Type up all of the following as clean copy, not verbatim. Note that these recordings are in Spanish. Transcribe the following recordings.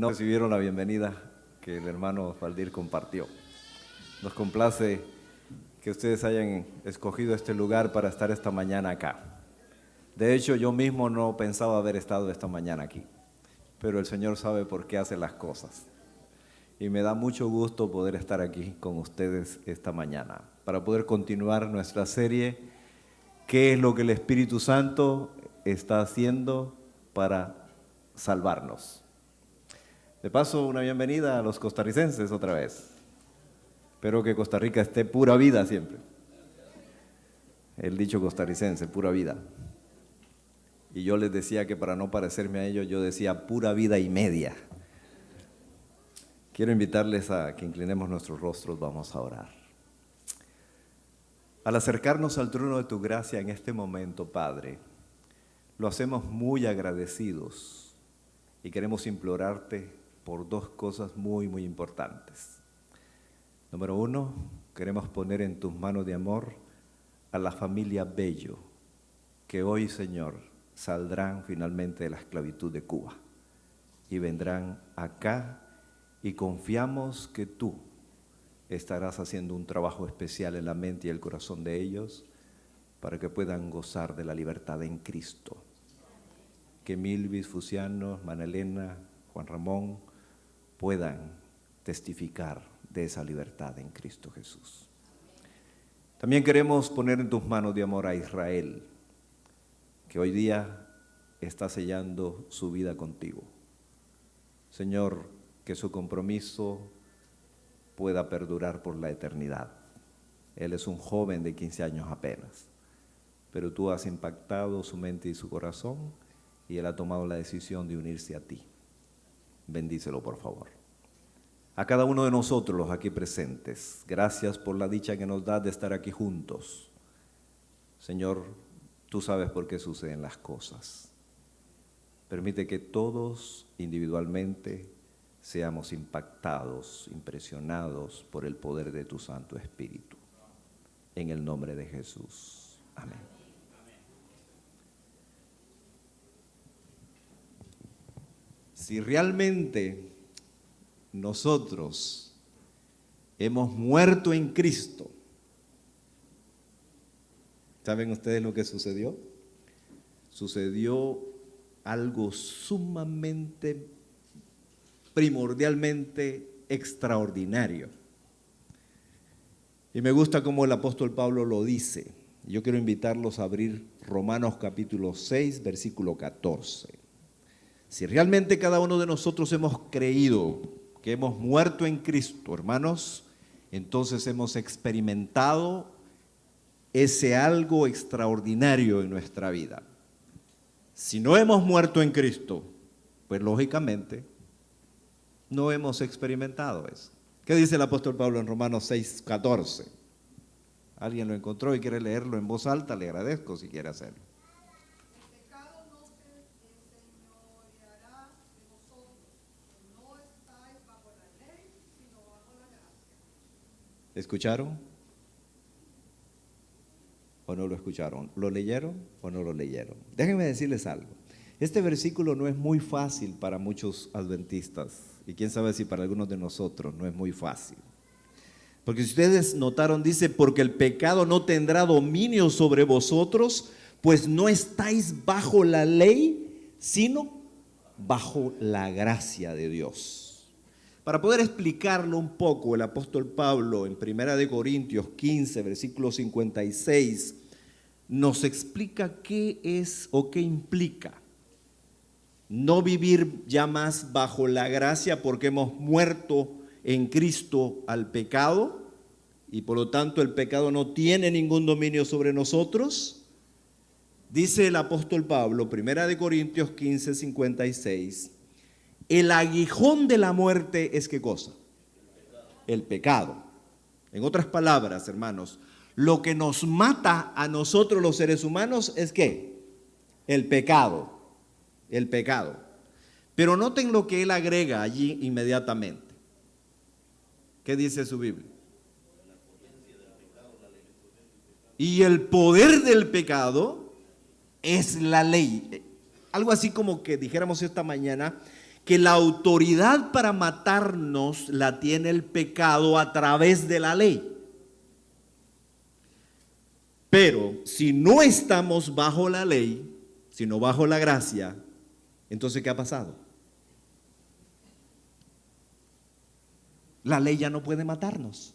no recibieron la bienvenida que el hermano Valdir compartió. Nos complace que ustedes hayan escogido este lugar para estar esta mañana acá. De hecho, yo mismo no pensaba haber estado esta mañana aquí, pero el Señor sabe por qué hace las cosas. Y me da mucho gusto poder estar aquí con ustedes esta mañana para poder continuar nuestra serie, ¿qué es lo que el Espíritu Santo está haciendo para salvarnos? De paso, una bienvenida a los costarricenses otra vez. Espero que Costa Rica esté pura vida siempre. El dicho costarricense, pura vida. Y yo les decía que para no parecerme a ellos, yo decía pura vida y media. Quiero invitarles a que inclinemos nuestros rostros, vamos a orar. Al acercarnos al trono de tu gracia en este momento, Padre, lo hacemos muy agradecidos y queremos implorarte por dos cosas muy importantes. Número uno, queremos poner en tus manos de amor a la familia Bello, que hoy, Señor, saldrán finalmente de la esclavitud de Cuba y vendrán acá y confiamos que tú estarás haciendo un trabajo especial en la mente y el corazón de ellos para que puedan gozar de la libertad en Cristo. Que Milvis, Fusiano, Manelena, Juan Ramón puedan testificar de esa libertad en Cristo Jesús. También queremos poner en tus manos de amor a Israel, que hoy día está sellando su vida contigo. Señor, que su compromiso pueda perdurar por la eternidad. Él es un joven de 15 años apenas, pero tú has impactado su mente y su corazón y él ha tomado la decisión de unirse a ti. Bendícelo, por favor. A cada uno de nosotros, los aquí presentes, gracias por la dicha que nos das de estar aquí juntos. Señor, tú sabes por qué suceden las cosas. Permite que todos individualmente seamos impactados, impresionados por el poder de tu Santo Espíritu. En el nombre de Jesús. Amén. Si realmente nosotros hemos muerto en Cristo, ¿saben ustedes lo que sucedió? Sucedió algo sumamente, primordialmente extraordinario. Y me gusta cómo el apóstol Pablo lo dice. Yo quiero invitarlos a abrir Romanos capítulo 6, versículo 14. Si realmente cada uno de nosotros hemos creído que hemos muerto en Cristo, hermanos, entonces hemos experimentado ese algo extraordinario en nuestra vida. Si no hemos muerto en Cristo, pues lógicamente no hemos experimentado eso. ¿Qué dice el apóstol Pablo en Romanos 6, 14? ¿Alguien lo encontró y quiere leerlo en voz alta? Le agradezco si quiere hacerlo. ¿Escucharon? ¿O no lo escucharon? ¿Lo leyeron o no lo leyeron? Déjenme decirles algo. Este versículo no es muy fácil para muchos adventistas y quién sabe si para algunos de nosotros no es muy fácil. Porque si ustedes notaron, dice, porque el pecado no tendrá dominio sobre vosotros, pues no estáis bajo la ley, sino bajo la gracia de Dios. Para poder explicarlo un poco, el apóstol Pablo en 1 Corintios 15, versículo 56, nos explica qué es o qué implica no vivir ya más bajo la gracia porque hemos muerto en Cristo al pecado y por lo tanto el pecado no tiene ningún dominio sobre nosotros. Dice el apóstol Pablo, 1 Corintios 15, 56, el aguijón de la muerte es ¿qué cosa? El pecado. En otras palabras, hermanos, lo que nos mata a nosotros los seres humanos es ¿qué? El pecado. El pecado. Pero noten lo que él agrega allí inmediatamente. ¿Qué dice su Biblia? Y el poder del pecado es la ley. Algo así como que dijéramos esta mañana que la autoridad para matarnos la tiene el pecado a través de la ley. Pero si no estamos bajo la ley, sino bajo la gracia, entonces ¿qué ha pasado? La ley ya no puede matarnos.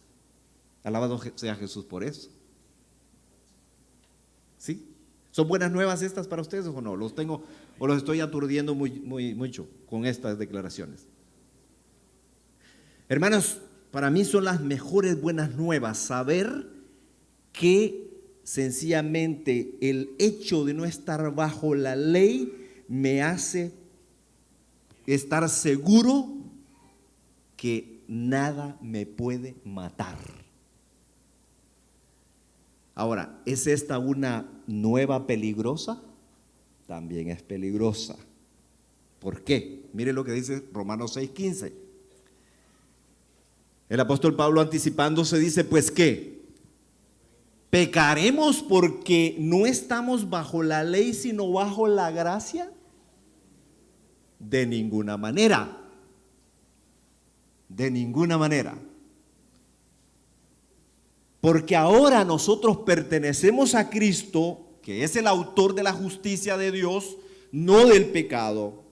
Alabado sea Jesús por eso. ¿Sí? ¿Son buenas nuevas estas para ustedes o no? ¿Los tengo o los estoy aturdiendo mucho con estas declaraciones? Hermanos, para mí son las mejores buenas nuevas saber que sencillamente el hecho de no estar bajo la ley me hace estar seguro que nada me puede matar. Ahora, ¿es esta una nueva peligrosa? También es peligrosa. ¿Por qué? Mire lo que dice Romanos 6:15. El apóstol Pablo, anticipándose, dice: pues ¿qué? ¿Pecaremos porque no estamos bajo la ley sino bajo la gracia? De ninguna manera. De ninguna manera. Porque ahora nosotros pertenecemos a Cristo, que es el autor de la justicia de Dios, no del pecado.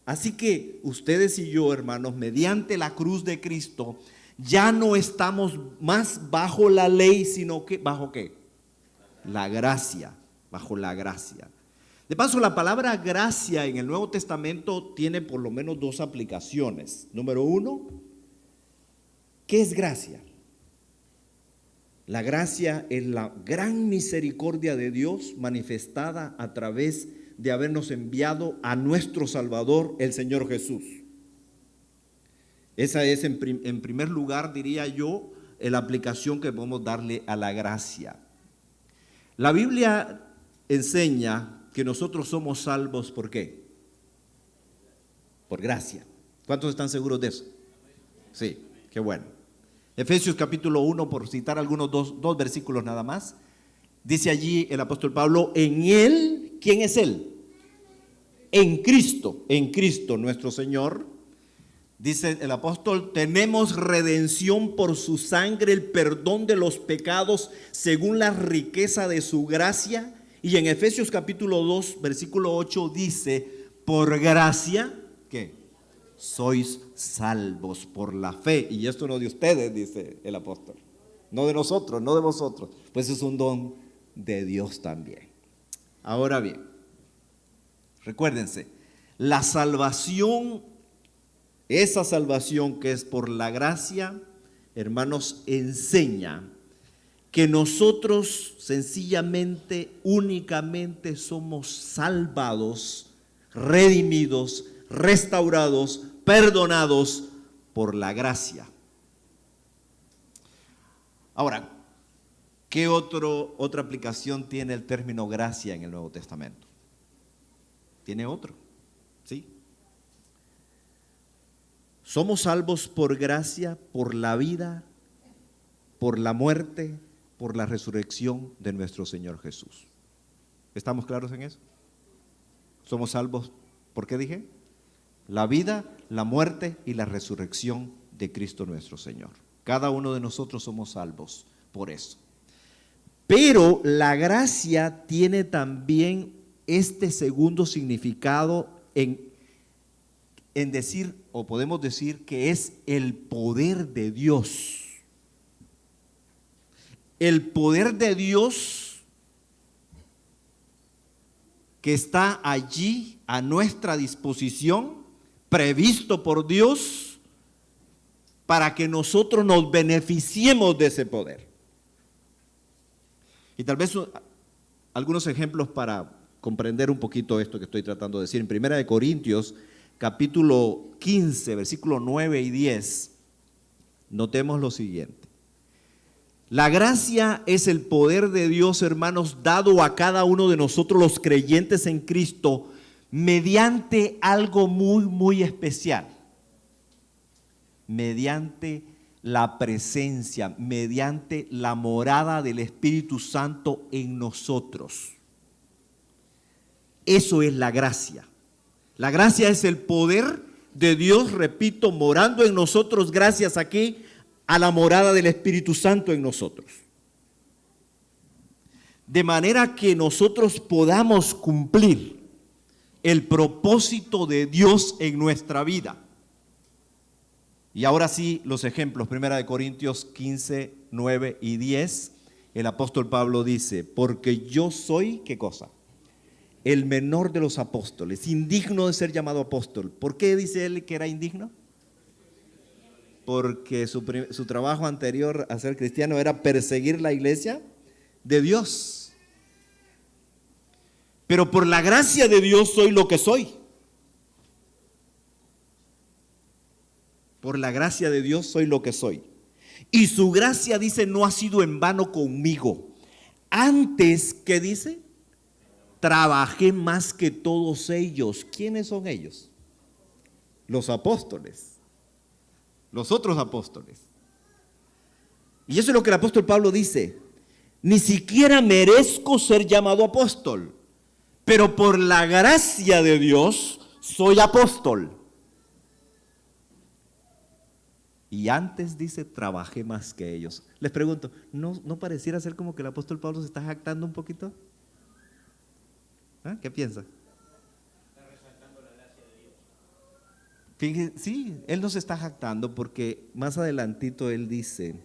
Así que ustedes y yo, hermanos, mediante la cruz de Cristo, ya no estamos más bajo la ley, sino que ¿bajo qué? La gracia, bajo la gracia. De paso, la palabra gracia en el Nuevo Testamento tiene por lo menos dos aplicaciones. Número uno, ¿qué es gracia? La gracia es la gran misericordia de Dios manifestada a través de habernos enviado a nuestro Salvador, el Señor Jesús. Esa es en primer lugar, diría yo, la aplicación que podemos darle a la gracia. La Biblia enseña que nosotros somos salvos, ¿por qué? Por gracia. ¿Cuántos están seguros de eso? Sí, qué bueno. Efesios capítulo 1, por citar algunos dos versículos nada más, dice allí el apóstol Pablo: en Él, ¿quién es Él? En Cristo nuestro Señor, dice el apóstol, tenemos redención por su sangre, el perdón de los pecados según la riqueza de su gracia. Y en Efesios capítulo 2, versículo 8 dice: por gracia, ¿qué? Sois salvos por la fe. Y esto no de ustedes, dice el apóstol, no de nosotros, no de vosotros, pues es un don de Dios también. Ahora bien, recuérdense, la salvación, esa salvación que es por la gracia, hermanos, enseña que nosotros sencillamente, únicamente somos salvados, redimidos, restaurados, perdonados por la gracia. Ahora, ¿qué otra aplicación tiene el término gracia en el Nuevo Testamento? Tiene otro, ¿sí? Somos salvos por gracia, por la vida, por la muerte, por la resurrección de nuestro Señor Jesús. ¿Estamos claros en eso? Somos salvos, ¿por qué dije? La vida, la muerte y la resurrección de Cristo nuestro Señor. Cada uno de nosotros somos salvos por eso. Pero la gracia tiene también este segundo significado en decir, o podemos decir que es el poder de Dios. El poder de Dios que está allí a nuestra disposición, previsto por Dios para que nosotros nos beneficiemos de ese poder. Y tal vez algunos ejemplos para comprender un poquito esto que estoy tratando de decir. En 1 Corintios capítulo 15, versículos 9 y 10, notemos lo siguiente. La gracia es el poder de Dios, hermanos, dado a cada uno de nosotros los creyentes en Cristo mediante algo muy especial. Mediante la presencia, mediante la morada del Espíritu Santo en nosotros. Eso es la gracia. La gracia es el poder de Dios, repito, morando en nosotros gracias aquí a la morada del Espíritu Santo en nosotros. De manera que nosotros podamos cumplir el propósito de Dios en nuestra vida. Y ahora sí, los ejemplos, 1 Corintios 15, 9 y 10, el apóstol Pablo dice, porque yo soy, ¿qué cosa? El menor de los apóstoles, indigno de ser llamado apóstol. ¿Por qué dice él que era indigno? Porque su trabajo anterior a ser cristiano era perseguir la iglesia de Dios. Pero por la gracia de Dios soy lo que soy. Por la gracia de Dios soy lo que soy. Y su gracia, dice, no ha sido en vano conmigo. Antes, ¿qué dice? Trabajé más que todos ellos. ¿Quiénes son ellos? Los apóstoles. Los otros apóstoles. Y eso es lo que el apóstol Pablo dice. Ni siquiera merezco ser llamado apóstol, pero por la gracia de Dios soy apóstol. Y antes dice, trabajé más que ellos. Les pregunto, ¿no pareciera ser como que el apóstol Pablo se está jactando un poquito? ¿Ah? ¿Qué piensa? Está resaltando la gracia de Dios. Fíjense, sí, él no se está jactando porque más adelantito él dice,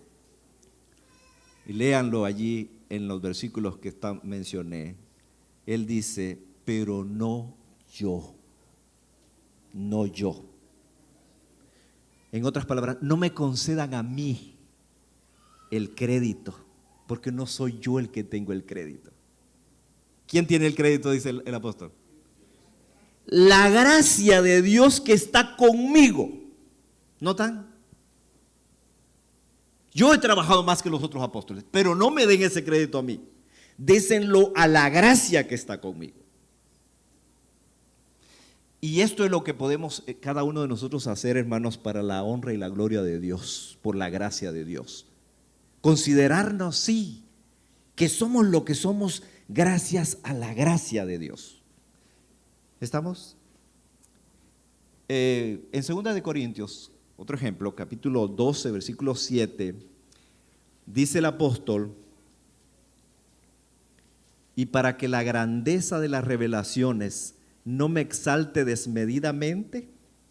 y léanlo allí en los versículos que mencioné, él dice, pero no yo, no yo. En otras palabras, no me concedan a mí el crédito, porque no soy yo el que tengo el crédito. ¿Quién tiene el crédito? Dice el apóstol. La gracia de Dios que está conmigo. ¿Notan? Yo he trabajado más que los otros apóstoles, pero no me den ese crédito a mí. Désenlo a la gracia que está conmigo. Y esto es lo que podemos cada uno de nosotros hacer, hermanos, para la honra y la gloria de Dios, por la gracia de Dios. Considerarnos, sí, que somos lo que somos gracias a la gracia de Dios. ¿Estamos? En 2 Corintios, otro ejemplo, capítulo 12, versículo 7, dice el apóstol, y para que la grandeza de las revelaciones no me exalte desmedidamente,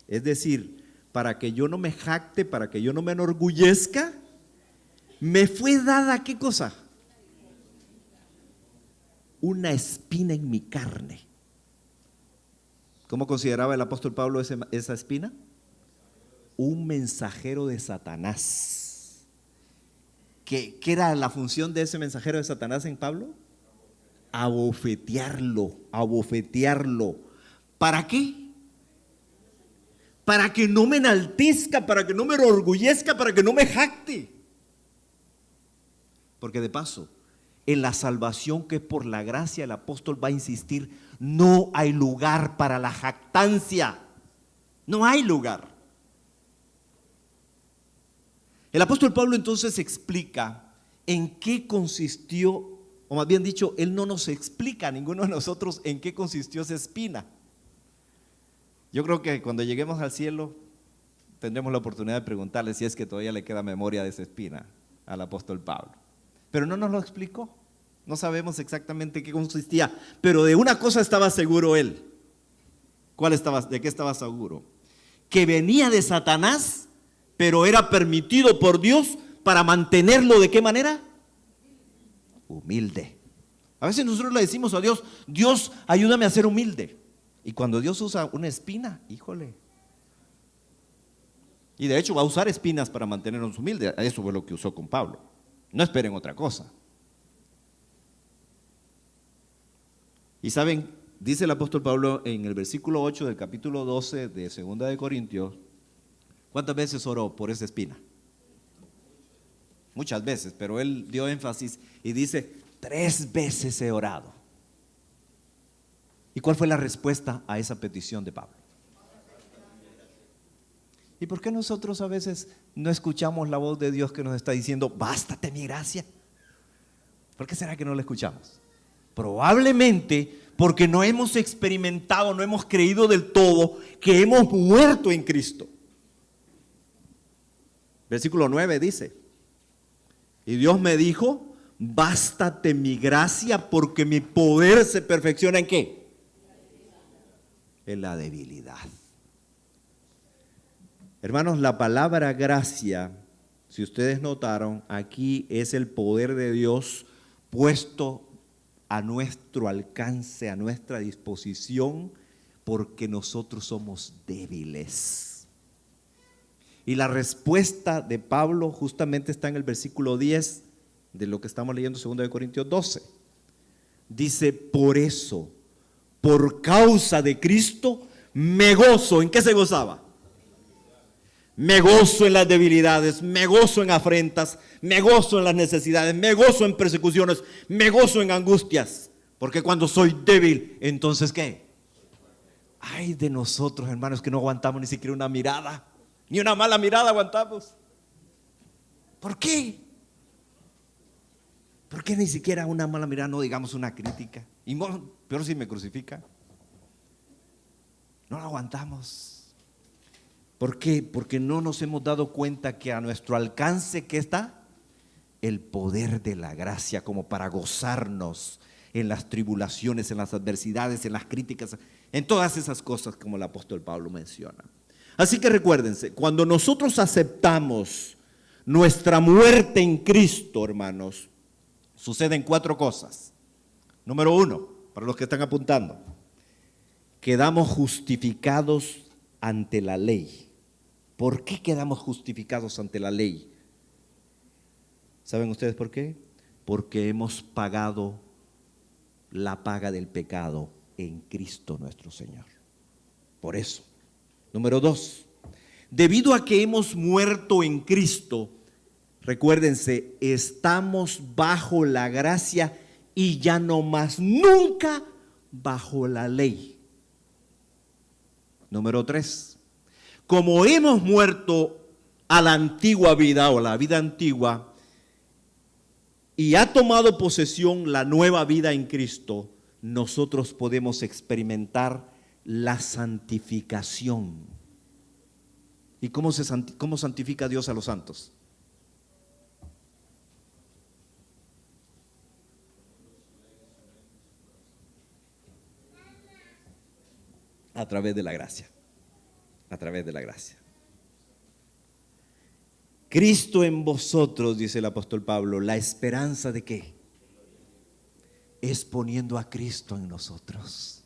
es decir, para que yo no me jacte, para que yo no me enorgullezca, me fue dada, ¿qué cosa? Una espina en mi carne. ¿Cómo consideraba el apóstol Pablo esa espina? Un mensajero de Satanás. ¿Qué era la función de ese mensajero de Satanás en Pablo? Abofetearlo. ¿Para qué? Para que no me enaltezca, para que no me enorgullezca, para que no me jacte. Porque de paso, en la salvación que es por la gracia, el apóstol va a insistir, no hay lugar para la jactancia. No hay lugar. El apóstol Pablo entonces explica en qué consistió, o más bien dicho, él no nos explica a ninguno de nosotros en qué consistió esa espina. Yo creo que cuando lleguemos al cielo tendremos la oportunidad de preguntarle si es que todavía le queda memoria de esa espina al apóstol Pablo. Pero no nos lo explicó. No sabemos exactamente qué consistía, pero de una cosa estaba seguro él. ¿De qué estaba seguro? Que venía de Satanás, pero era permitido por Dios para mantenerlo, ¿de qué manera? Humilde. A veces nosotros le decimos a Dios, Dios, ayúdame a ser humilde. Y cuando Dios usa una espina, híjole. Y de hecho va a usar espinas para mantenernos humildes. Eso fue lo que usó con Pablo. No esperen otra cosa. Y saben, dice el apóstol Pablo en el versículo 8 del capítulo 12 de 2 de Corintios, ¿cuántas veces oró por esa espina? Muchas veces, pero él dio énfasis y dice, 3 veces he orado. ¿Y cuál fue la respuesta a esa petición de Pablo? ¿Y por qué nosotros a veces no escuchamos la voz de Dios que nos está diciendo, bástate mi gracia? ¿Por qué será que no la escuchamos? Probablemente porque no hemos experimentado, no hemos creído del todo que hemos muerto en Cristo. Versículo 9 dice, y Dios me dijo, bástate mi gracia porque mi poder se perfecciona ¿en qué? En la debilidad. Hermanos, la palabra gracia, si ustedes notaron, aquí es el poder de Dios puesto a nuestro alcance, a nuestra disposición, porque nosotros somos débiles. Y la respuesta de Pablo justamente está en el versículo 10 de lo que estamos leyendo, 2 Corintios 12. Dice, por eso, por causa de Cristo, me gozo. ¿En qué se gozaba? Me gozo en las debilidades, me gozo en afrentas, me gozo en las necesidades, me gozo en persecuciones, me gozo en angustias. Porque cuando soy débil, entonces ¿qué? Ay de nosotros, hermanos, que no aguantamos ni siquiera una mirada, ni una mala mirada aguantamos. ¿Por qué? ¿Por qué ni siquiera una mala mirada, no digamos una crítica? Y peor si me crucifica. No lo aguantamos. ¿Por qué? Porque no nos hemos dado cuenta que a nuestro alcance, ¿qué está? El poder de la gracia, como para gozarnos en las tribulaciones, en las adversidades, en las críticas, en todas esas cosas como el apóstol Pablo menciona. Así que recuérdense, cuando nosotros aceptamos nuestra muerte en Cristo, hermanos, suceden 4 cosas. Número 1, para los que están apuntando, quedamos justificados ante la ley. ¿Por qué quedamos justificados ante la ley? ¿Saben ustedes por qué? Porque hemos pagado la paga del pecado en Cristo nuestro Señor. Por eso. Número 2, debido a que hemos muerto en Cristo, recuérdense, estamos bajo la gracia y ya no más nunca bajo la ley. Número 3, como hemos muerto a la antigua vida o la vida antigua y ha tomado posesión la nueva vida en Cristo, nosotros podemos experimentar la santificación. ¿Y cómo santifica Dios a los santos? A través de la gracia. A través de la gracia. Cristo en vosotros, dice el apóstol Pablo, ¿la esperanza de qué? Es poniendo a Cristo en nosotros.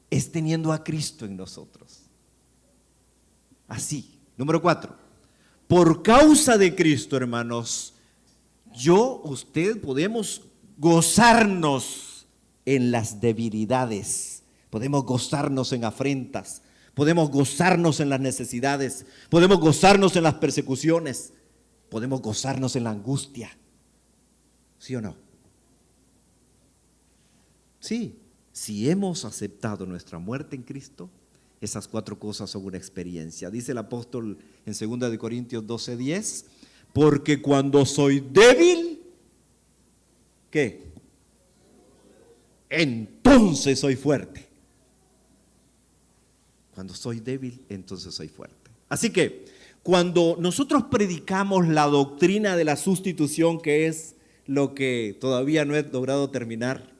Es teniendo a Cristo en nosotros. Así. Número 4. Por causa de Cristo, hermanos, usted podemos gozarnos en las debilidades. Podemos gozarnos en afrentas. Podemos gozarnos en las necesidades. Podemos gozarnos en las persecuciones. Podemos gozarnos en la angustia. ¿Sí o no? Sí. Si hemos aceptado nuestra muerte en Cristo, esas 4 cosas son una experiencia. Dice el apóstol en 2 Corintios 12:10, porque cuando soy débil, ¿qué? Entonces soy fuerte. Cuando soy débil, entonces soy fuerte. Así que cuando nosotros predicamos la doctrina de la sustitución, que es lo que todavía no he logrado terminar,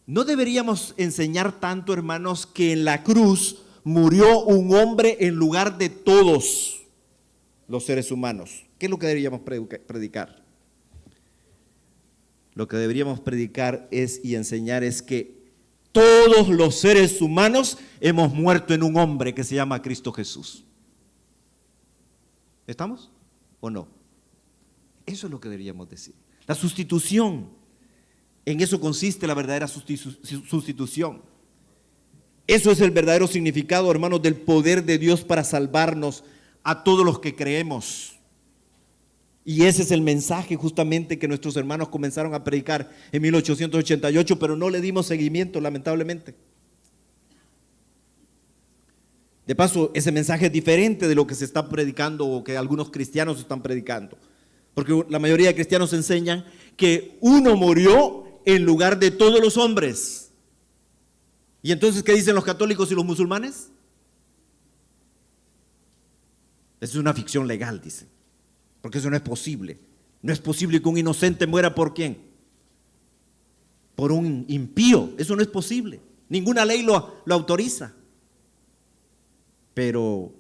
no deberíamos enseñar tanto, hermanos, que en la cruz murió un hombre en lugar de todos los seres humanos. ¿Qué es lo que deberíamos predicar? Lo que deberíamos predicar y enseñar es que todos los seres humanos hemos muerto en un hombre que se llama Cristo Jesús. ¿Estamos o no? Eso es lo que deberíamos decir. La sustitución. En eso consiste la verdadera sustitución. Eso es el verdadero significado, hermanos, del poder de Dios para salvarnos a todos los que creemos. Y ese es el mensaje justamente que nuestros hermanos comenzaron a predicar en 1888, pero no le dimos seguimiento, lamentablemente. De paso, ese mensaje es diferente de lo que se está predicando o que algunos cristianos están predicando. Porque la mayoría de cristianos enseñan que uno murió en lugar de todos los hombres. ¿Y entonces qué dicen los católicos y los musulmanes? Eso es una ficción legal, dicen. Porque eso no es posible. No es posible que un inocente muera por ¿quién? Por un impío. Eso no es posible. Ninguna ley lo autoriza. Pero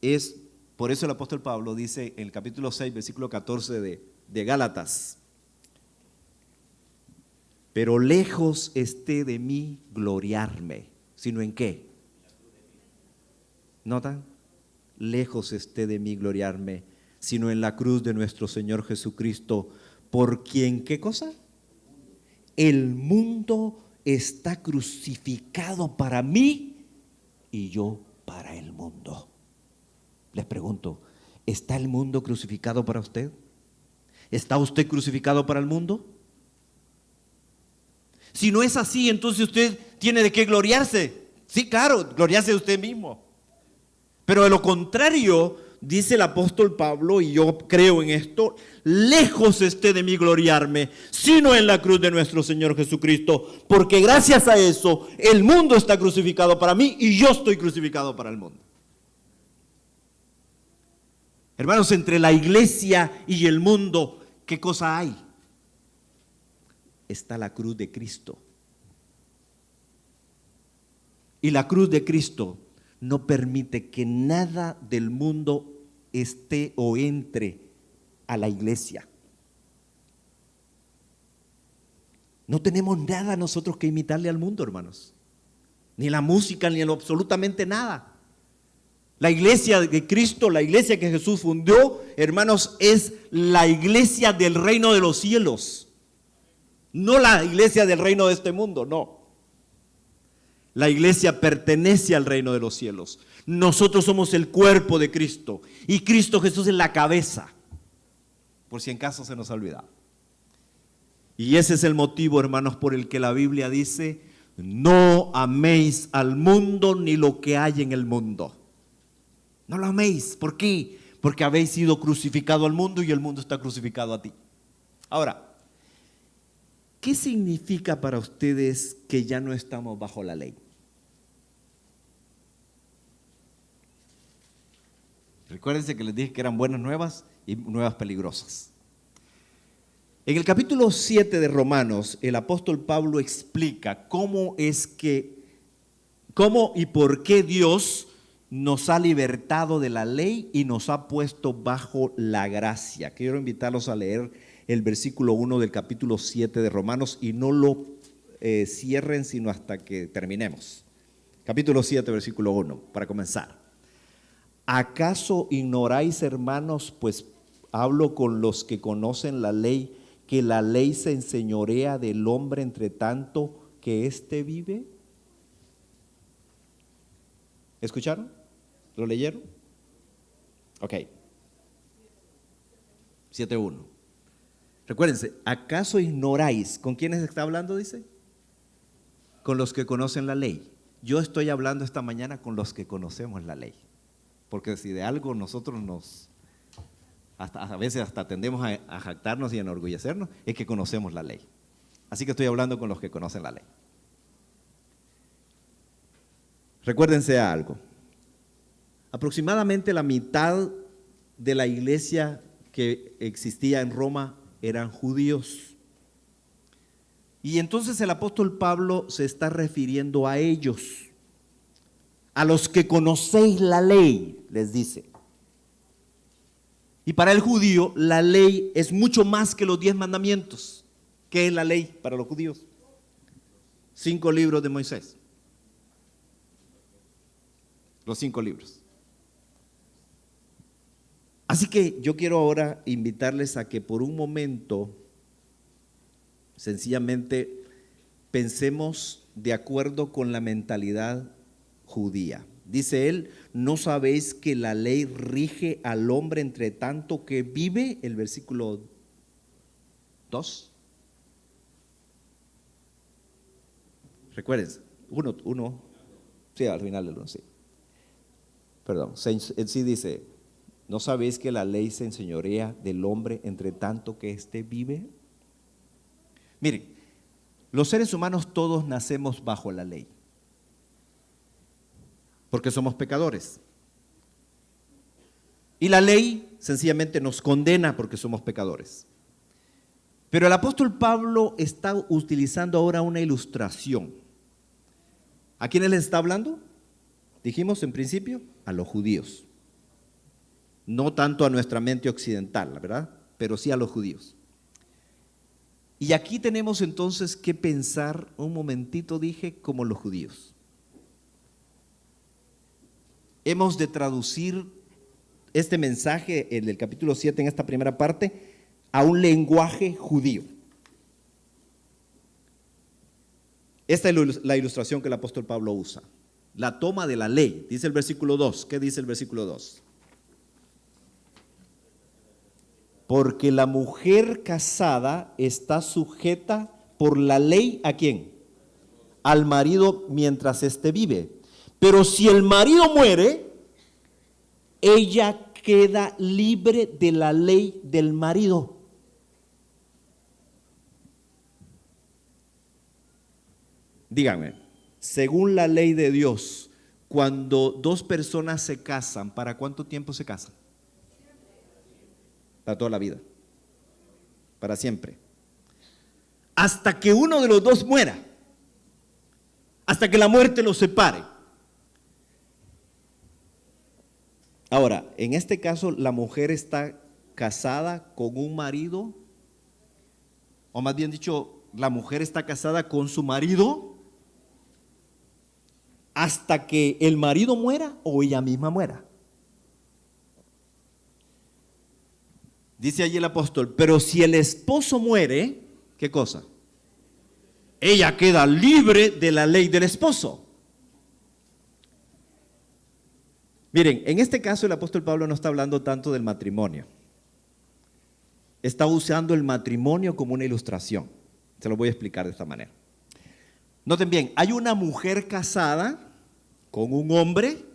es, por eso el apóstol Pablo dice en el capítulo 6, versículo 14 de Gálatas: pero lejos esté de mí gloriarme, sino en ¿qué? ¿Notan? Lejos esté de mí gloriarme, sino en la cruz de nuestro Señor Jesucristo, por quien, ¿qué cosa? El mundo está crucificado para mí y yo para el mundo. Les pregunto, ¿está el mundo crucificado para usted? ¿Está usted crucificado para el mundo? Si no es así, entonces usted tiene de qué gloriarse. Sí, claro, gloriarse de usted mismo. Pero de lo contrario, dice el apóstol Pablo, y yo creo en esto: lejos esté de mí gloriarme, sino en la cruz de nuestro Señor Jesucristo, porque gracias a eso el mundo está crucificado para mí y yo estoy crucificado para el mundo. Hermanos, entre la iglesia y el mundo, ¿qué cosa hay? Está la cruz de Cristo. Y la cruz de Cristo no permite que nada del mundo esté o entre a la iglesia. No tenemos nada nosotros que imitarle al mundo, hermanos. Ni la música, ni absolutamente nada. La iglesia de Cristo, la iglesia que Jesús fundó, hermanos, es la iglesia del reino de los cielos. No la iglesia del reino de este mundo, no. La iglesia pertenece al reino de los cielos. Nosotros somos el cuerpo de Cristo y Cristo Jesús es la cabeza, por si en caso se nos ha olvidado. Y ese es el motivo, hermanos, por el que la Biblia dice: no améis al mundo ni lo que hay en el mundo. No lo améis. ¿Por qué? Porque habéis sido crucificado al mundo y el mundo está crucificado a ti. Ahora, ¿qué significa para ustedes que ya no estamos bajo la ley? Recuérdense que les dije que eran buenas nuevas y nuevas peligrosas. En el capítulo 7 de Romanos, el apóstol Pablo explica cómo y por qué Dios nos ha libertado de la ley y nos ha puesto bajo la gracia. Quiero invitarlos a leer el versículo 1 del capítulo 7 de Romanos y no lo cierren sino hasta que terminemos. Capítulo 7, versículo 1, para comenzar. ¿Acaso ignoráis, hermanos, pues hablo con los que conocen la ley, que la ley se enseñorea del hombre entre tanto que éste vive? ¿Escucharon? ¿Lo leyeron? Ok. 7.1. Recuérdense, ¿acaso ignoráis? ¿Con quiénes está hablando, dice? Con los que conocen la ley. Yo estoy hablando esta mañana con los que conocemos la ley. Porque si de algo nosotros a veces hasta tendemos a jactarnos y a enorgullecernos, es que conocemos la ley. Así que estoy hablando con los que conocen la ley. Recuérdense algo. Aproximadamente la mitad de la iglesia que existía en Roma eran judíos. Y entonces el apóstol Pablo se está refiriendo a ellos, a los que conocéis la ley, les dice. Y para el judío la ley es mucho más que los 10 mandamientos. ¿Qué es la ley para los judíos? 5 libros de Moisés. Los 5 libros. Así que yo quiero ahora invitarles a que por un momento sencillamente pensemos de acuerdo con la mentalidad judía. Dice él: ¿no sabéis que la ley rige al hombre entre tanto que vive? El versículo 2. Recuérdense, uno, sí, al final del 1, sí. Perdón, sí dice: ¿No sabéis que la ley se enseñorea del hombre entre tanto que éste vive? Miren, los seres humanos todos nacemos bajo la ley, porque somos pecadores. Y la ley sencillamente nos condena porque somos pecadores. Pero el apóstol Pablo está utilizando ahora una ilustración. ¿A quiénes les está hablando? Dijimos en principio, a los judíos. No tanto a nuestra mente occidental, ¿verdad? Pero sí a los judíos. Y aquí tenemos entonces que pensar un momentito, dije, como los judíos. Hemos de traducir este mensaje, el del capítulo 7 en esta primera parte, a un lenguaje judío. Esta es la ilustración que el apóstol Pablo usa. La toma de la ley, dice el versículo 2. ¿Qué dice el versículo 2? Porque la mujer casada está sujeta por la ley, ¿a quién? Al marido mientras éste vive. Pero si el marido muere, ella queda libre de la ley del marido. Díganme, según la ley de Dios, cuando dos personas se casan, ¿para cuánto tiempo se casan? Para toda la vida, para siempre. Hasta que uno de los dos muera, hasta que la muerte los separe. Ahora, en este caso, la mujer está casada con un marido, o más bien dicho, la mujer está casada con su marido hasta que el marido muera o ella misma muera. Dice allí el apóstol, pero si el esposo muere, ¿qué cosa? Ella queda libre de la ley del esposo. Miren, en este caso el apóstol Pablo no está hablando tanto del matrimonio. Está usando el matrimonio como una ilustración. Se lo voy a explicar de esta manera. Noten bien, hay una mujer casada con un hombre,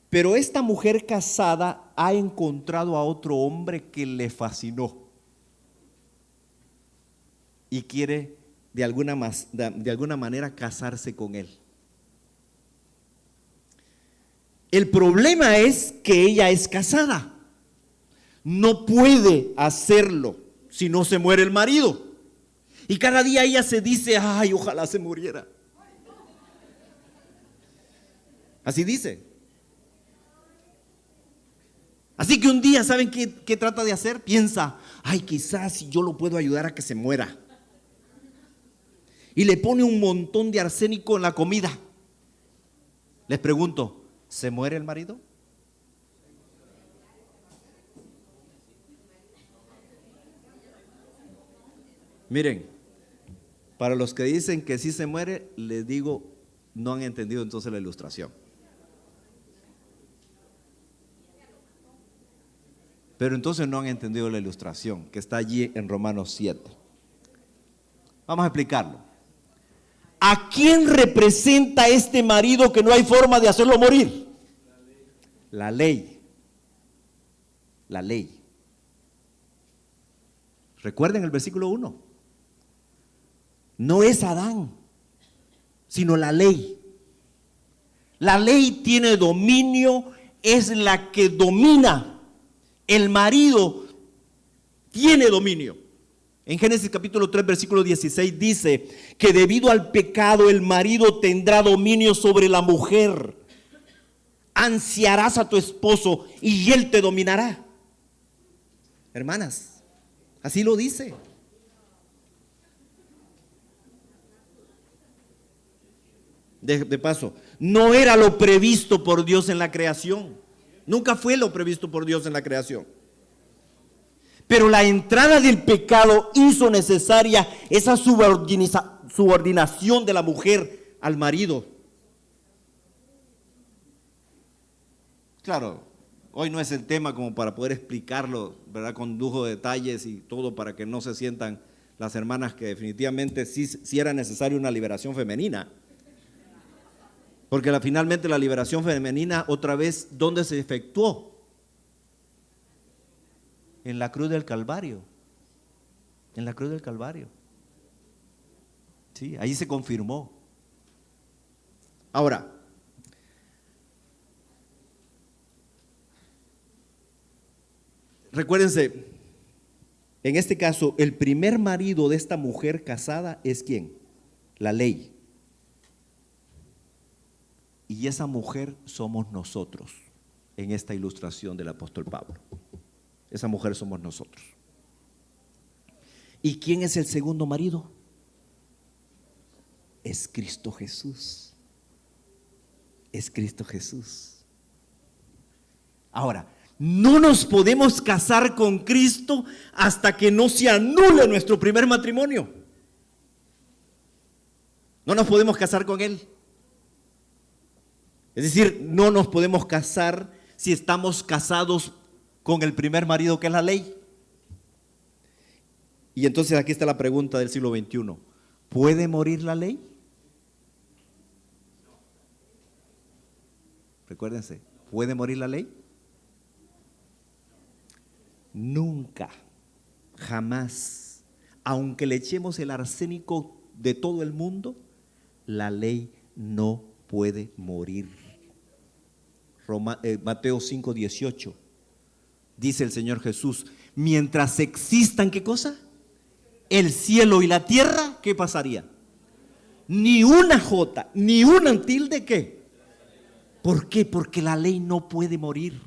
pero esta mujer casada ha encontrado a otro hombre que le fascinó y quiere de alguna manera casarse con él. El problema es que ella es casada. No puede hacerlo si no se muere el marido. Y cada día ella se dice, ay, ojalá se muriera. Así dice. Así que un día, ¿saben qué trata de hacer? Piensa, ay, quizás si yo lo puedo ayudar a que se muera. Y le pone un montón de arsénico en la comida. Les pregunto, ¿se muere el marido? Miren, para los que dicen que sí se muere, les digo, no han entendido entonces la ilustración. Pero entonces no han entendido la ilustración que está allí en Romanos 7. Vamos a explicarlo. ¿A quién representa este marido que no hay forma de hacerlo morir? La ley. La ley. Recuerden el versículo 1. No es Adán, sino la ley. La ley tiene dominio, es la que domina. El marido tiene dominio. En Génesis capítulo 3, versículo 16 dice que debido al pecado el marido tendrá dominio sobre la mujer. Ansiarás a tu esposo y él te dominará. Hermanas, así lo dice. De paso, no era lo previsto por Dios en la creación. Nunca fue lo previsto por Dios en la creación. Pero la entrada del pecado hizo necesaria esa subordinación de la mujer al marido. Claro, hoy no es el tema como para poder explicarlo, ¿verdad? Con lujo de detalles y todo para que no se sientan las hermanas que definitivamente sí era necesaria una liberación femenina. Porque finalmente la liberación femenina, otra vez, ¿dónde se efectuó? En la cruz del Calvario. En la cruz del Calvario. Sí, ahí se confirmó. Ahora, recuérdense, en este caso, el primer marido de esta mujer casada es ¿quién? La ley. Y esa mujer somos nosotros, en esta ilustración del apóstol Pablo. Esa mujer somos nosotros. ¿Y quién es el segundo marido? Es Cristo Jesús. Es Cristo Jesús. Ahora, no nos podemos casar con Cristo hasta que no se anule nuestro primer matrimonio. No nos podemos casar con Él. Es decir, no nos podemos casar si estamos casados con el primer marido, que es la ley. Y entonces aquí está la pregunta del siglo XXI. ¿Puede morir la ley? Recuérdense, ¿puede morir la ley? Nunca, jamás, aunque le echemos el arsénico de todo el mundo, la ley no puede morir. Mateo 5:18, dice el Señor Jesús, mientras existan, ¿qué cosa? El cielo y la tierra, ¿qué pasaría? Ni una jota, ni una tilde, ¿qué? ¿Por qué? Porque la ley no puede morir.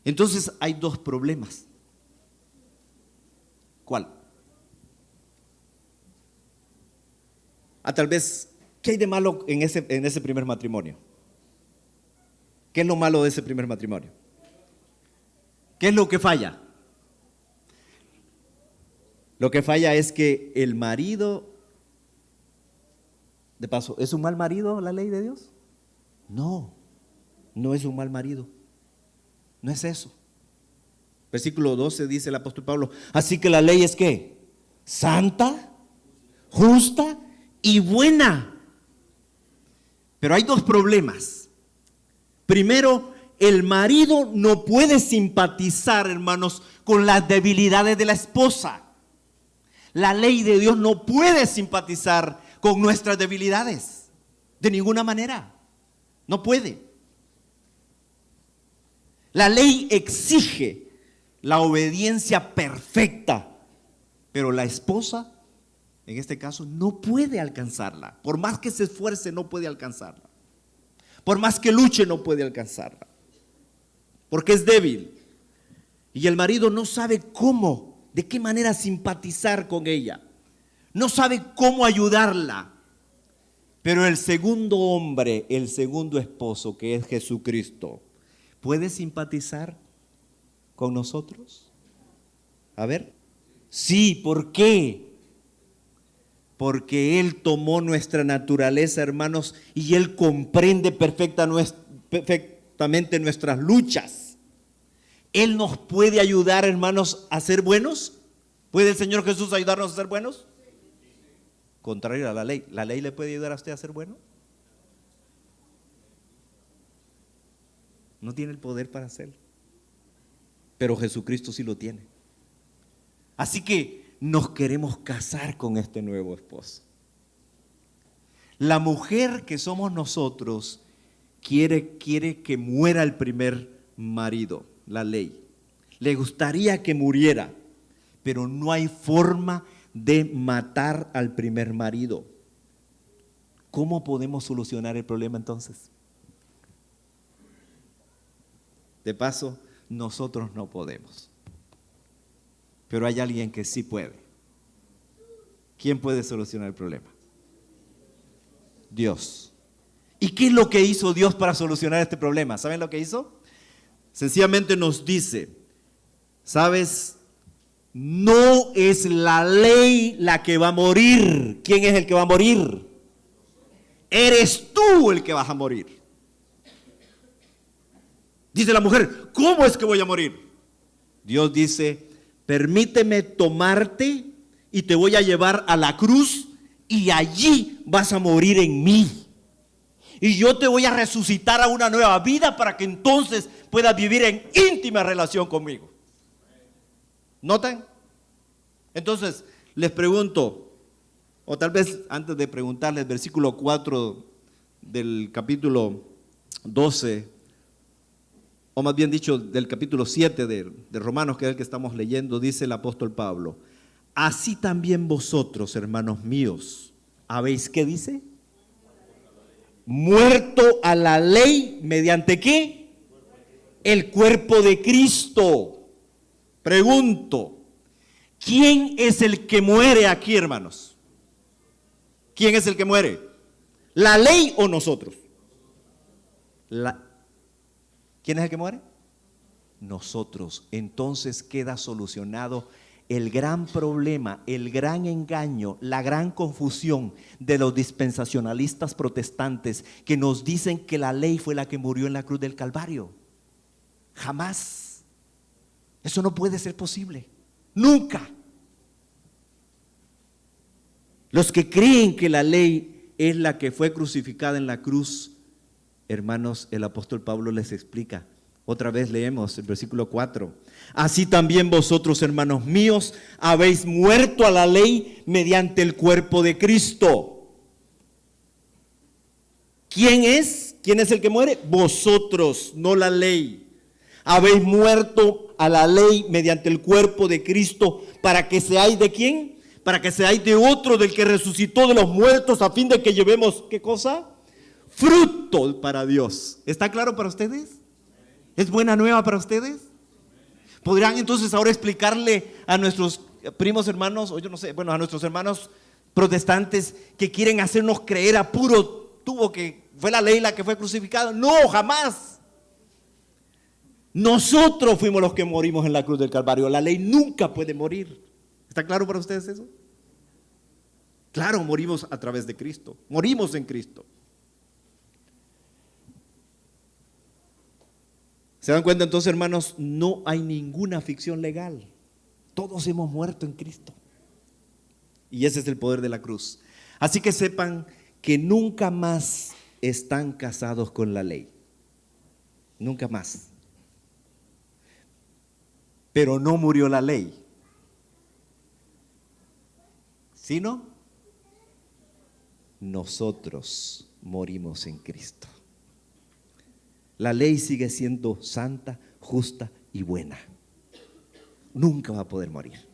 Entonces hay dos problemas. ¿Cuál? Tal vez, ¿qué hay de malo en ese primer matrimonio? ¿Qué es lo malo de ese primer matrimonio? ¿Qué es lo que falla? Lo que falla es que el marido, de paso, ¿es un mal marido la ley de Dios? No, no es un mal marido. No es eso. Versículo 12 dice el apóstol Pablo, así que la ley es ¿qué? Santa, justa y buena. Pero hay dos problemas. Primero, el marido no puede simpatizar, hermanos, con las debilidades de la esposa. La ley de Dios no puede simpatizar con nuestras debilidades, de ninguna manera. No puede. La ley exige la obediencia perfecta, pero la esposa, en este caso, no puede alcanzarla. Por más que se esfuerce, no puede alcanzarla. Por más que luche, no puede alcanzarla, porque es débil. Y el marido no sabe cómo, de qué manera simpatizar con ella. No sabe cómo ayudarla. Pero el segundo hombre, el segundo esposo, que es Jesucristo, ¿puede simpatizar con nosotros? A ver. Sí, ¿por qué? Porque Él tomó nuestra naturaleza, hermanos, y Él comprende perfectamente nuestras luchas. Él nos puede ayudar, hermanos, a ser buenos. ¿Puede el Señor Jesús ayudarnos a ser buenos? Contrario a la ley. ¿La ley le puede ayudar a usted a ser bueno? No tiene el poder para hacerlo. Pero Jesucristo sí lo tiene. Así que nos queremos casar con este nuevo esposo. La mujer que somos nosotros quiere que muera el primer marido, la ley. Le gustaría que muriera, pero no hay forma de matar al primer marido. ¿Cómo podemos solucionar el problema entonces? De paso, nosotros no podemos. Pero hay alguien que sí puede. ¿Quién puede solucionar el problema? Dios. ¿Y qué es lo que hizo Dios para solucionar este problema? ¿Saben lo que hizo? Sencillamente nos dice, ¿sabes? No es la ley la que va a morir. ¿Quién es el que va a morir? Eres tú el que vas a morir. Dice la mujer, ¿cómo es que voy a morir? Dios dice, permíteme tomarte y te voy a llevar a la cruz y allí vas a morir en mí. Y yo te voy a resucitar a una nueva vida para que entonces puedas vivir en íntima relación conmigo. ¿Notan? Entonces, les pregunto, o tal vez antes de preguntarles, versículo 4 del capítulo 12, o más bien dicho, del capítulo 7 de Romanos, que es el que estamos leyendo, dice el apóstol Pablo: así también vosotros, hermanos míos, habéis, ¿qué dice? Muerto a la ley, ¿mediante qué? El cuerpo de Cristo. Pregunto, ¿quién es el que muere aquí, hermanos? ¿Quién es el que muere? ¿La ley o nosotros? ¿Quién es el que muere? Nosotros. Entonces queda solucionado el gran problema, el gran engaño, la gran confusión de los dispensacionalistas protestantes que nos dicen que la ley fue la que murió en la cruz del Calvario. Jamás. Eso no puede ser posible. Nunca. Los que creen que la ley es la que fue crucificada en la cruz, hermanos, el apóstol Pablo les explica. Otra vez leemos el versículo 4. Así también vosotros, hermanos míos, habéis muerto a la ley mediante el cuerpo de Cristo. ¿Quién es? ¿Quién es el que muere? Vosotros, no la ley. Habéis muerto a la ley mediante el cuerpo de Cristo, para que seáis de quién? Para que seáis de otro, del que resucitó de los muertos, a fin de que llevemos, ¿qué cosa? Fruto para Dios. ¿Está claro para ustedes? ¿Es buena nueva para ustedes? ¿Podrían entonces ahora explicarle a nuestros primos hermanos, o yo no sé, bueno, a nuestros hermanos protestantes que quieren hacernos creer a puro tubo que fue la ley la que fue crucificada? No, jamás. Nosotros fuimos los que morimos en la cruz del Calvario. La ley nunca puede morir. ¿Está claro para ustedes eso? Claro, morimos a través de Cristo. Morimos en Cristo. ¿Se dan cuenta entonces, hermanos? No hay ninguna ficción legal. Todos hemos muerto en Cristo. Y ese es el poder de la cruz. Así que sepan que nunca más están casados con la ley. Nunca más. Pero no murió la ley. Sino nosotros morimos en Cristo. La ley sigue siendo santa, justa y buena. Nunca va a poder morir.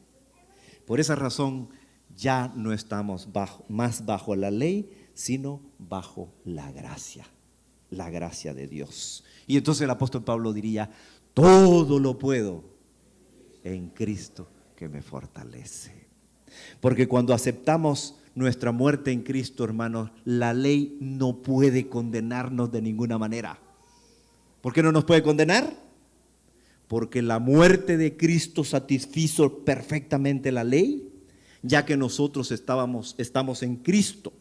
Por esa razón ya no estamos más bajo la ley, sino bajo la gracia de Dios. Y entonces el apóstol Pablo diría: todo lo puedo en Cristo que me fortalece. Porque cuando aceptamos nuestra muerte en Cristo, hermanos, la ley no puede condenarnos de ninguna manera. ¿Por qué no nos puede condenar? Porque la muerte de Cristo satisfizo perfectamente la ley, ya que nosotros estamos en Cristo,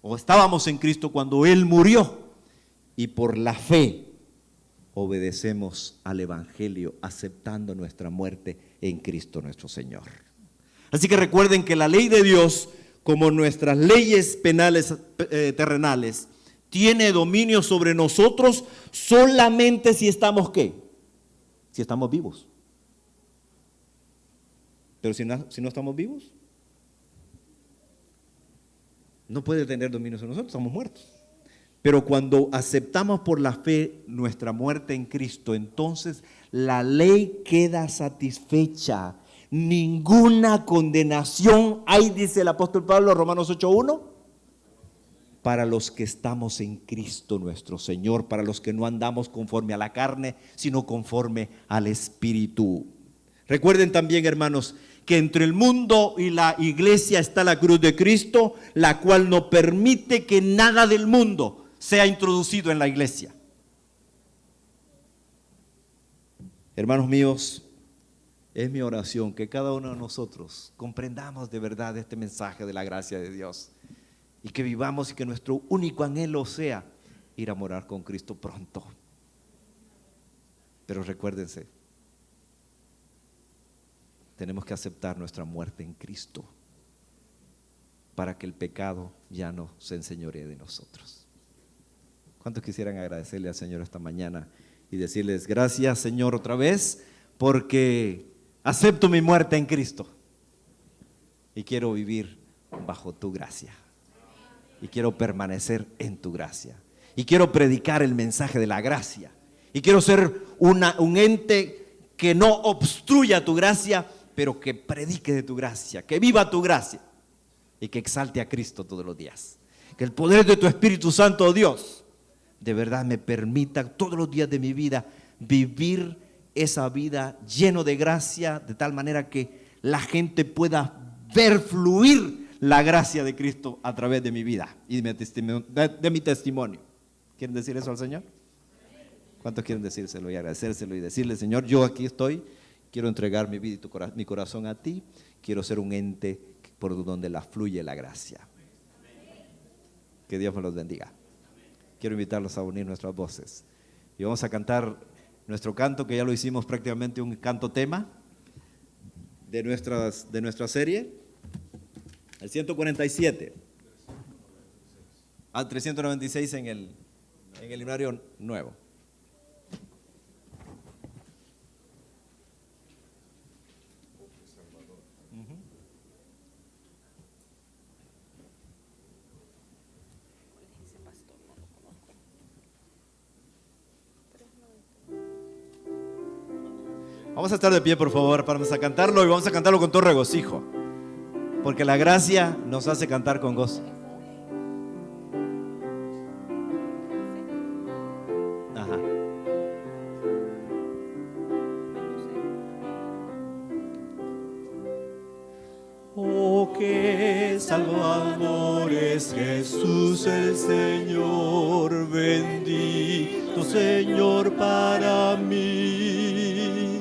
o estábamos en Cristo cuando Él murió, y por la fe obedecemos al Evangelio, aceptando nuestra muerte en Cristo nuestro Señor. Así que recuerden que la ley de Dios, como nuestras leyes penales terrenales, tiene dominio sobre nosotros solamente si estamos ¿qué? Si estamos vivos. Pero si no estamos vivos, no puede tener dominio sobre nosotros, estamos muertos. Pero cuando aceptamos por la fe nuestra muerte en Cristo, entonces la ley queda satisfecha. Ninguna condenación hay, dice el apóstol Pablo, Romanos 8:1. Para los que estamos en Cristo nuestro Señor, para los que no andamos conforme a la carne, sino conforme al Espíritu. Recuerden también, hermanos, que entre el mundo y la iglesia está la cruz de Cristo, la cual no permite que nada del mundo sea introducido en la iglesia. Hermanos míos, es mi oración que cada uno de nosotros comprendamos de verdad este mensaje de la gracia de Dios. Y que vivamos y que nuestro único anhelo sea ir a morar con Cristo pronto. Pero recuérdense, tenemos que aceptar nuestra muerte en Cristo para que el pecado ya no se enseñoree de nosotros. ¿Cuántos quisieran agradecerle al Señor esta mañana y decirles gracias, Señor, otra vez, porque acepto mi muerte en Cristo y quiero vivir bajo tu gracia y quiero permanecer en tu gracia y quiero predicar el mensaje de la gracia y quiero ser un ente que no obstruya tu gracia, pero que predique de tu gracia, que viva tu gracia y que exalte a Cristo todos los días. Que el poder de tu Espíritu Santo, oh Dios, de verdad me permita todos los días de mi vida vivir esa vida lleno de gracia, de tal manera que la gente pueda ver fluir la gracia de Cristo a través de mi vida y de mi testimonio. ¿Quieren decir eso al Señor? ¿Cuántos quieren decírselo y agradecérselo y decirle, Señor, yo aquí estoy, quiero entregar mi vida y mi corazón a ti, quiero ser un ente por donde la fluye la gracia? Que Dios me los bendiga. Quiero invitarlos a unir nuestras voces y vamos a cantar nuestro canto, que ya lo hicimos prácticamente un canto tema de nuestra serie, el 147 al 396 en el himnario nuevo. Vamos a estar de pie, por favor, para a cantarlo, y vamos a cantarlo con todo regocijo, porque la gracia nos hace cantar con gozo. Ajá. Oh, qué Salvador es Jesús el Señor, bendito Señor para mí.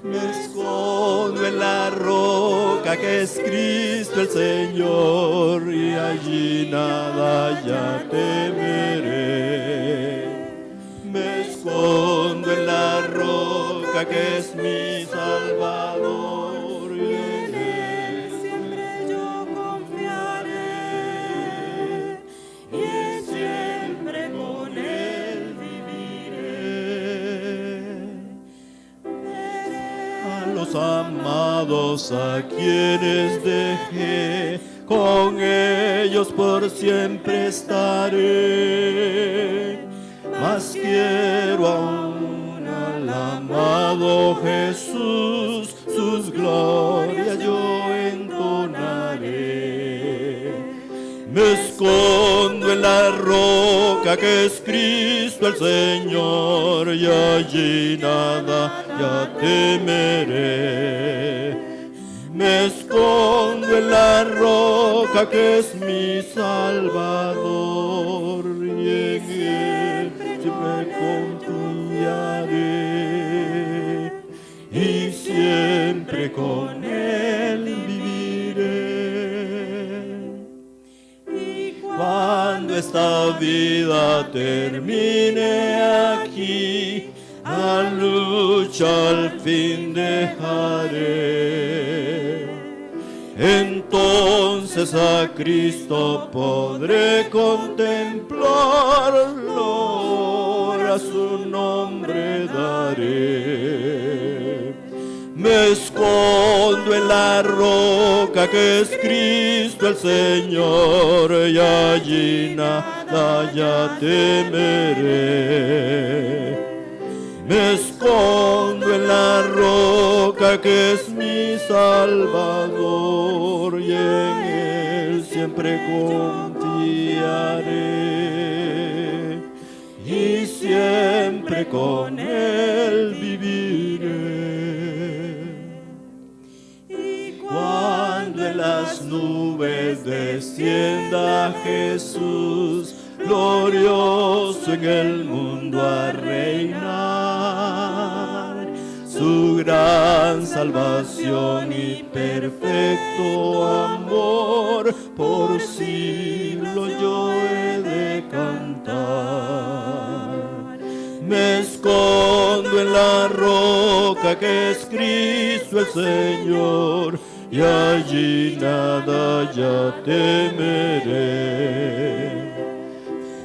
Me escondo en la roca que es Cristo el Señor, y allí nada ya temeré. Me escondo en la roca que es mi Salvador, y en Él siempre yo confiaré, y siempre con Él viviré. A los amados a quienes dejé, con ellos por siempre estaré. Mas quiero aún al amado Jesús, sus glorias yo entonaré. Me escondo en la roca que es Cristo el Señor, y allí nada ya temeré. Me escondo en la roca que es mi Salvador, y en Él siempre confiaré, y siempre con Él viviré. Y cuando esta vida termine aquí, la lucha al fin dejaré. Entonces a Cristo podré contemplarlo, a su nombre daré. Me escondo en la roca que es Cristo el Señor, y allí nada ya temeré. Me escondo en la roca que es mi Salvador, y en Él siempre confiaré, y siempre con Él viviré. Y cuando en las nubes descienda Jesús, glorioso en el mundo a reinar, su gran salvación y perfecto amor por siglos yo he de cantar. Me escondo en la roca que es Cristo el Señor, y allí nada ya temeré.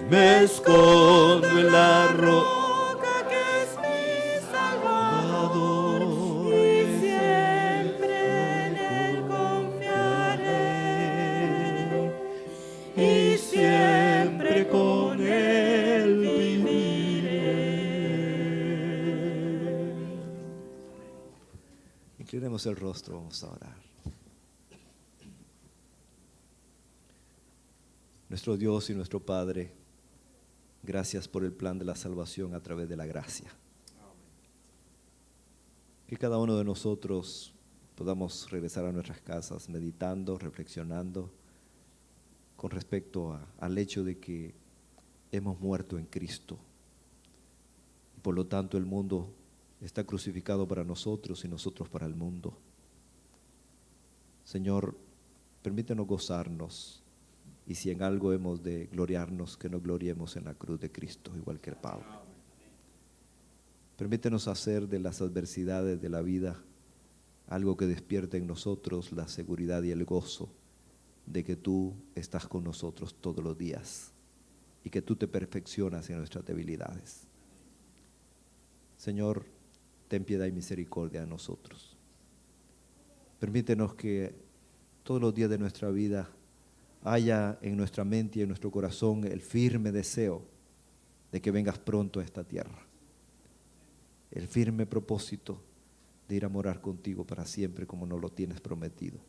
Me escondo en la roca que es mi Salvador, y siempre en él confiaré, y siempre con él viviré. Inclinemos el rostro, vamos a orar. Nuestro Dios y nuestro Padre, gracias por el plan de la salvación a través de la gracia. Que cada uno de nosotros podamos regresar a nuestras casas meditando, reflexionando con respecto al hecho de que hemos muerto en Cristo. Y por lo tanto el mundo está crucificado para nosotros y nosotros para el mundo. Señor, permítenos gozarnos, y si en algo hemos de gloriarnos, que no gloriemos en la cruz de Cristo, igual que el Pablo. Permítenos hacer de las adversidades de la vida algo que despierte en nosotros la seguridad y el gozo de que tú estás con nosotros todos los días y que tú te perfeccionas en nuestras debilidades. Señor, ten piedad y misericordia de nosotros. Permítenos que todos los días de nuestra vida haya en nuestra mente y en nuestro corazón el firme deseo de que vengas pronto a esta tierra. El firme propósito de ir a morar contigo para siempre como nos lo tienes prometido.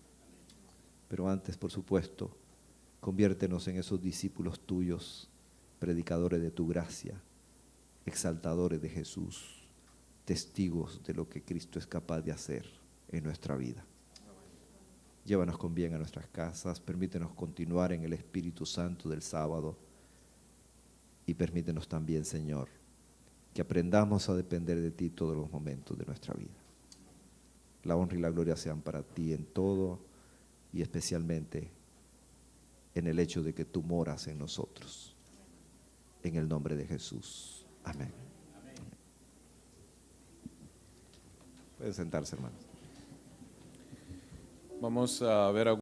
Pero antes, por supuesto, conviértenos en esos discípulos tuyos, predicadores de tu gracia, exaltadores de Jesús, testigos de lo que Cristo es capaz de hacer en nuestra vida. Llévanos con bien a nuestras casas, permítenos continuar en el Espíritu Santo del sábado y permítenos también, Señor, que aprendamos a depender de ti todos los momentos de nuestra vida. La honra y la gloria sean para ti en todo y especialmente en el hecho de que tú moras en nosotros. En el nombre de Jesús. Amén. Pueden sentarse, hermanos. Vamos a ver